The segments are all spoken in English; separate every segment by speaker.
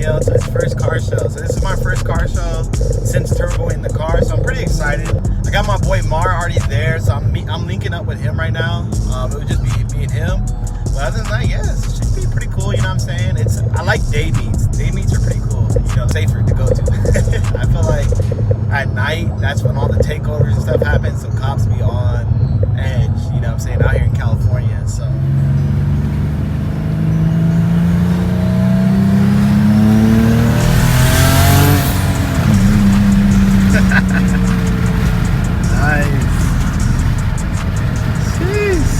Speaker 1: Danielle to his first car show. So this is my first car show since turboing the car, so I'm pretty excited. I got my boy Mar already there, so I'm linking up with him right now. It would just be me and him. But other than that, yes, it should be pretty cool, you know what I'm saying? I like day meets. Day meets are pretty cool, you know, safer to go to. I feel like at night, that's when all the takeovers and stuff happen, so cops be on edge, you know what I'm saying, out here in California, so. Nice. Jeez.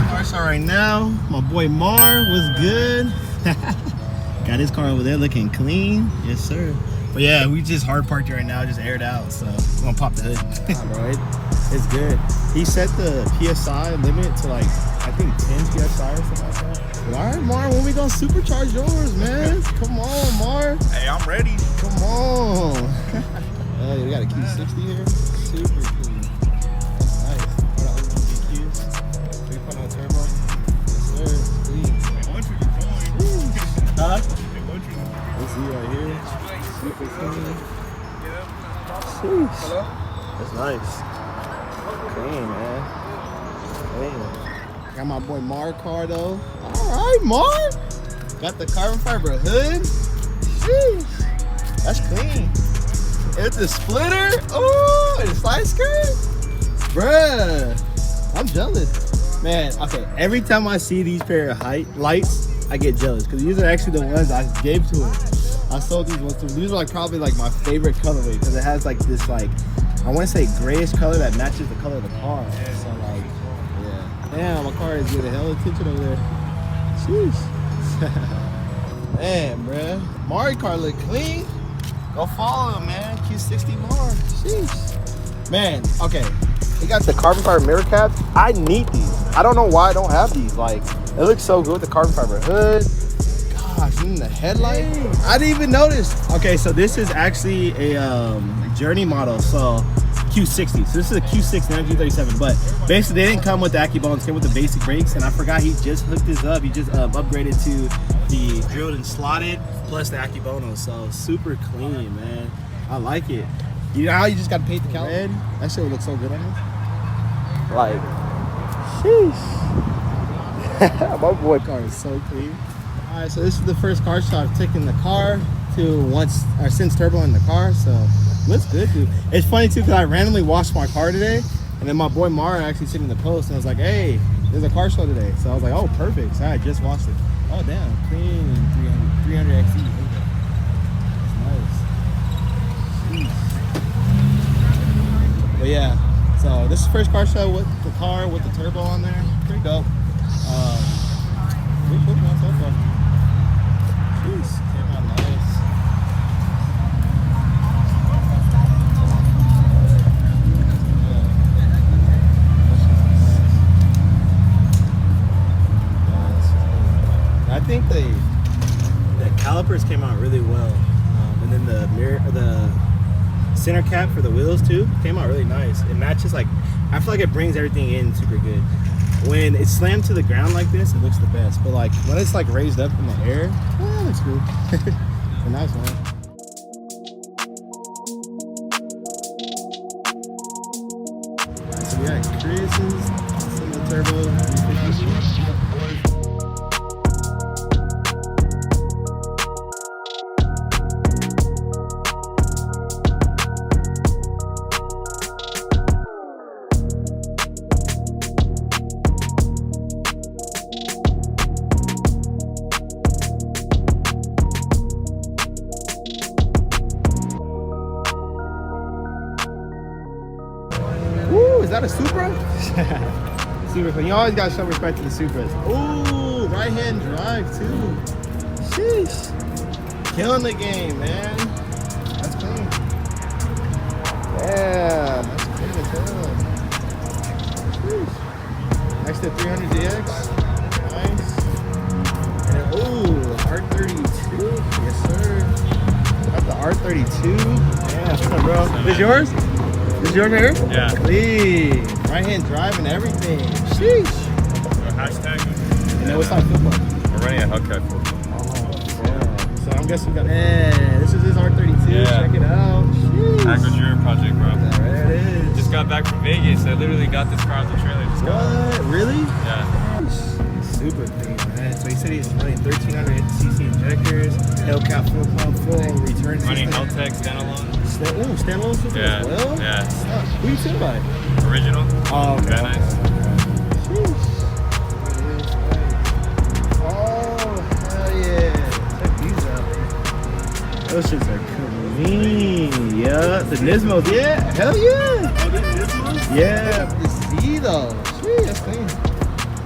Speaker 1: Carshow right now. My boy Mar was good. Got his car over there looking clean. Yes, sir. But yeah, we just hard parked it right now, just aired out. So we're gonna pop the hood. Nah, bro, it's good. He set the PSI limit to like, I think 10 PSI or something like that. But all right, Mar, when we gonna supercharge yours, man? Come on, Mar.
Speaker 2: Hey, I'm ready.
Speaker 1: Come on. Oh, we got a Q60 here. Super clean. That's nice. Hold on, EQs. 3.0 turbo. Yes, sir. Clean. Huh? Let's see right here. Super clean. Sheesh.
Speaker 2: Hello?
Speaker 1: That's nice. Clean, man. Clean. Got my boy Mar car though. Alright, Mar. Got the carbon fiber hood. Sheesh. That's clean. It's the splitter. Oh, and the slide skirt. Bruh. I'm jealous. Man, okay. Every time I see these pair of lights, I get jealous because these are actually the ones I gave to him. I sold these ones to him. These are like probably like my favorite colorway because it has like this like, I want to say grayish color that matches the color of the car. So like, yeah. Damn, my car is getting hella attention over there. Sheesh. Man, bruh. Mari car look clean. Go follow him, man. Q60 Mar. Sheesh. Man, okay. He got the carbon fiber mirror caps. I need these. I don't know why I don't have these. Like, it looks so good with the carbon fiber hood. Gosh, even the headlight. I didn't even notice. Okay, so this is actually a Journey model, so Q60. So this is a Q6 and a G37, but basically they didn't come with the AccuBones, came with the basic brakes, and I forgot he just hooked this up. He just upgraded to the drilled and slotted plus the AccuBones, so super clean, man. I like it. You know how you just got to paint the caliper? Red? That shit would look so good on him. Like, sheesh. My boy car is so clean. All right, so this is the first car show I've taken the car to since turbo in the car, so looks good, dude. It's funny too because I randomly washed my car today, and then my boy Mara actually sent me the post, and I was like, hey, there's a car show today. So I was like, oh, perfect. So I just washed it. Oh, damn, clean 300 XE. That's nice. But yeah, so this is the first car show with the car with the turbo on there. Pretty dope. Pretty cool, man, so far. Jeez, came out nice. I think the calipers came out really well, and then the center cap for the wheels too came out really nice. It matches, like, I feel like it brings everything in super good. When it's slammed to the ground like this, it looks the best, but like when it's like raised up in the air, it looks good. It's a nice one. Alright, so we got Chris's, some of the turbo. Is that a Supra? Supra. You always gotta show respect to the Supras. Ooh, right hand drive too. Sheesh. Killing the game, man. That's clean. Yeah, that's clean as hell. Sheesh. Next to 300 DX. Nice. This yours? This yours right here?
Speaker 2: Yeah.
Speaker 1: Clean. Right hand drive and everything. Sheesh.
Speaker 2: Hashtag.
Speaker 1: And then what's like football?
Speaker 2: We're running a Hellcat football.
Speaker 1: So I'm guessing we got. Man, this is his R32.
Speaker 2: Yeah.
Speaker 1: Check it out. Sheesh.
Speaker 2: Agro project, bro.
Speaker 1: There it is.
Speaker 2: Just got back from Vegas. I literally got this car on the trailer. Just got
Speaker 1: What? Really?
Speaker 2: Yeah.
Speaker 1: Super clean, man. So he said he's running 1300cc injectors, Hellcat full pump, full return
Speaker 2: Running
Speaker 1: system.
Speaker 2: Helltech standalone.
Speaker 1: Standalone system
Speaker 2: Yeah.
Speaker 1: as well?
Speaker 2: Yeah.
Speaker 1: Who you sitting by?
Speaker 2: Original.
Speaker 1: Oh, okay.
Speaker 2: Very nice.
Speaker 1: Sheesh. Oh, hell yeah. Check these out. Those shits are clean. Yeah. The Nismos. Yeah. Hell yeah.
Speaker 2: Oh, these Nismos?
Speaker 1: Yeah. The Z though. Sweet. That's clean.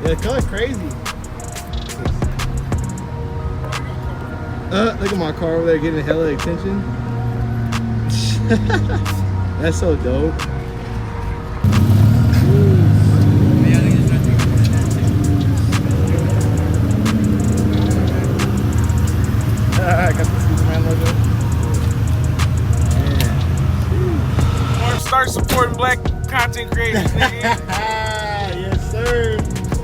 Speaker 1: Yeah, the color's crazy. Look at my car over there getting hella attention. That's so dope. I got the Superman logo.
Speaker 2: Or start supporting black content creators, nigga.
Speaker 1: Yes, sir.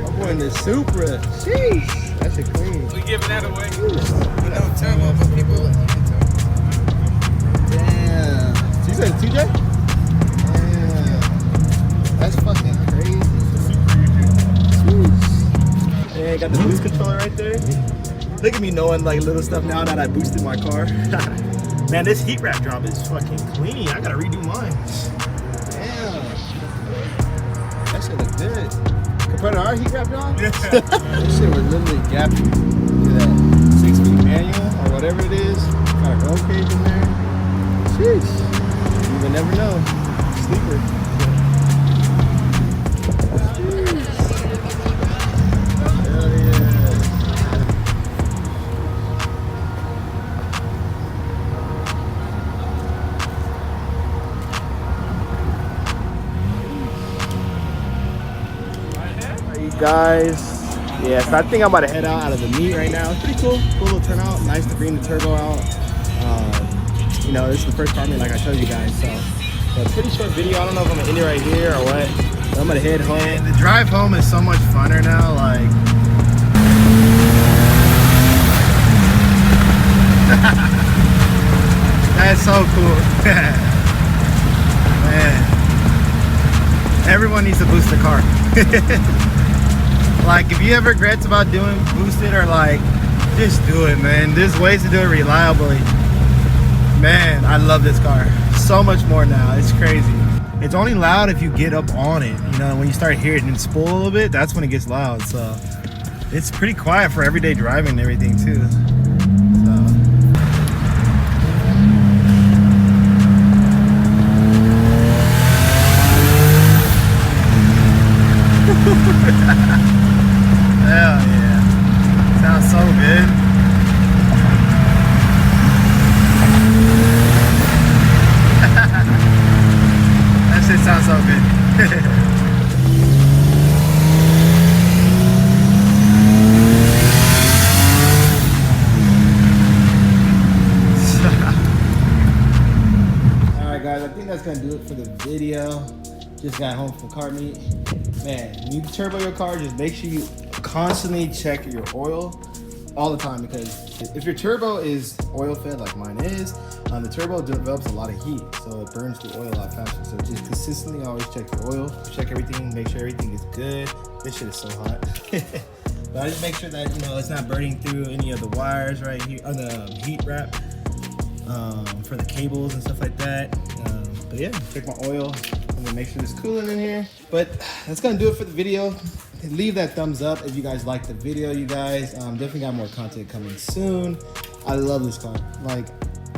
Speaker 1: I'm going to Supra. Sheesh. That shit clean.
Speaker 2: We giving that away.
Speaker 3: Don't tell them, but people.
Speaker 1: Damn. So you said TJ? Damn. That's fucking crazy. Sheesh. Yeah, got the boost controller right there. Look at me knowing like little stuff now that I boosted my car. Man, this heat wrap job is fucking clean. I gotta redo mine. Damn. That shit look good. Compared to our heat wrap job? This shit was literally gappy. Look at that. 6-speed manual or whatever it is. Got a roll cage in there. Sheesh. You would never know. Sleeper. Hell yeah. Guys, yeah, so I think I'm about to head out of the meet right now. It's pretty cool, cool little turnout. Nice to bring the turbo out. You know, this is the first car meet, like I told you guys. So, pretty short video. I don't know if I'm gonna end it right here or what. But I'm gonna head home. And the drive home is so much funner now. Like, that's so cool. Man, everyone needs to boost their car. Like, if you have regrets about doing boosted or like, just do it, man. There's ways to do it reliably. Man, I love this car so much more now. It's crazy. It's only loud if you get up on it. You know, when you start hearing it spool a little bit, that's when it gets loud. So it's pretty quiet for everyday driving and everything too. Hell yeah. Sounds so good. That shit sounds so good. Alright guys, I think that's gonna do it for the video. Just got home from car meet. Man, when you turbo your car, just make sure you constantly check your oil all the time, because if your turbo is oil fed like mine is, the turbo develops a lot of heat, so it burns the oil a lot faster. So just consistently always check your oil, check everything, make sure everything is good. This shit is so hot. But I just make sure that, you know, it's not burning through any of the wires right here on the heat wrap for the cables and stuff like that. But yeah, check my oil. I'm gonna make sure there's coolant in here. But that's gonna do it for the video. Leave that thumbs up if you guys like the video, you guys. Definitely got more content coming soon. I love this car. Like,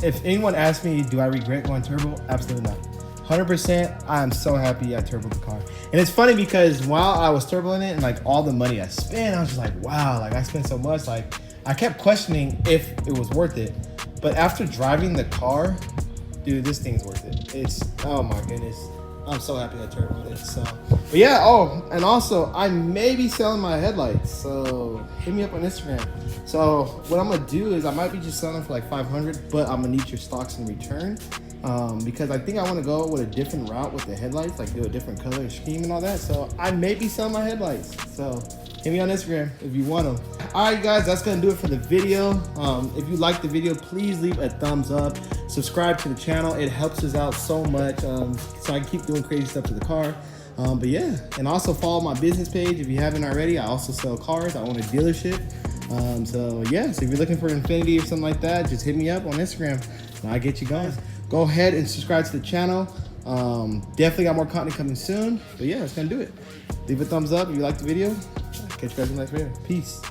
Speaker 1: if anyone asks me, do I regret going turbo? Absolutely not. 100%, I am so happy I turboed the car. And it's funny because while I was turboing it and like all the money I spent, I was just like, wow, like I spent so much. Like, I kept questioning if it was worth it. But after driving the car, dude, this thing's worth it. It's, oh my goodness. I'm so happy I turboed it. So, but yeah, oh, and also I may be selling my headlights. So hit me up on Instagram. So what I'm gonna do is I might be just selling for like 500, but I'm gonna need your stocks in return. because I think I want to go with a different route with the headlights, like do a different color scheme and all that. So I may be selling my headlights. So hit me on Instagram if you want them. All right, guys, that's gonna do it for the video. If you like the video, please leave a thumbs up. Subscribe to the channel. It helps us out so much, so I can keep doing crazy stuff to the car. But yeah, and also follow my business page if you haven't already. I also sell cars. I own a dealership. So yeah, so if you're looking for Infinity or something like that, just hit me up on Instagram and I'll get you going. Go ahead and subscribe to the channel. Definitely got more content coming soon. But yeah, that's gonna do it. Leave a thumbs up if you like the video. Catch you guys in the next video. Peace.